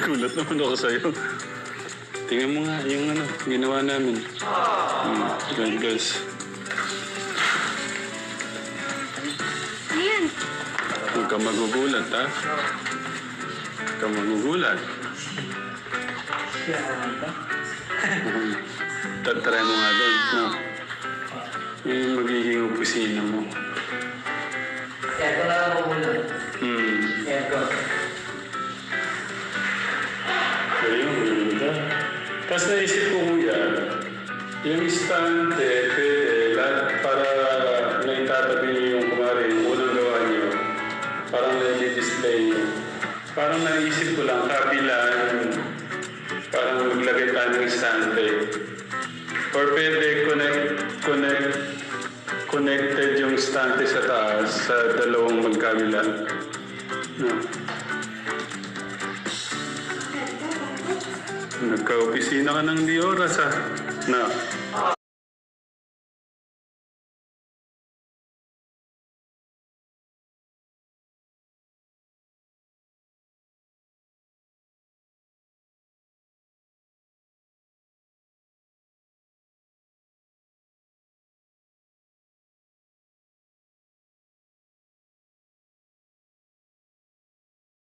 Nagulat naman ako sa'yo. Tingnan mo nga yung ano, ginawa namin. Yan guys. Ayan. Huwag ka magugulat, ha? Huwag ka magugulat. Tatry mo nga doon, no? Yung magiging opisina mo. Yan ko na lang po muna. Yan ko. Ayun, ganda. Tapos naisip ko kuya, yung istante, pwede, lahat para naitatabi niyo yung kumari, yung unang gawa niyo, parang nai-display niyo. Parang naisip ko lang, kabilaan, parang maglagay tayo ng istante. Or pwede connected yung istante sa taas, sa dalawang magkabila. No. Nagka-opisina ka ng di oras, ha? Na.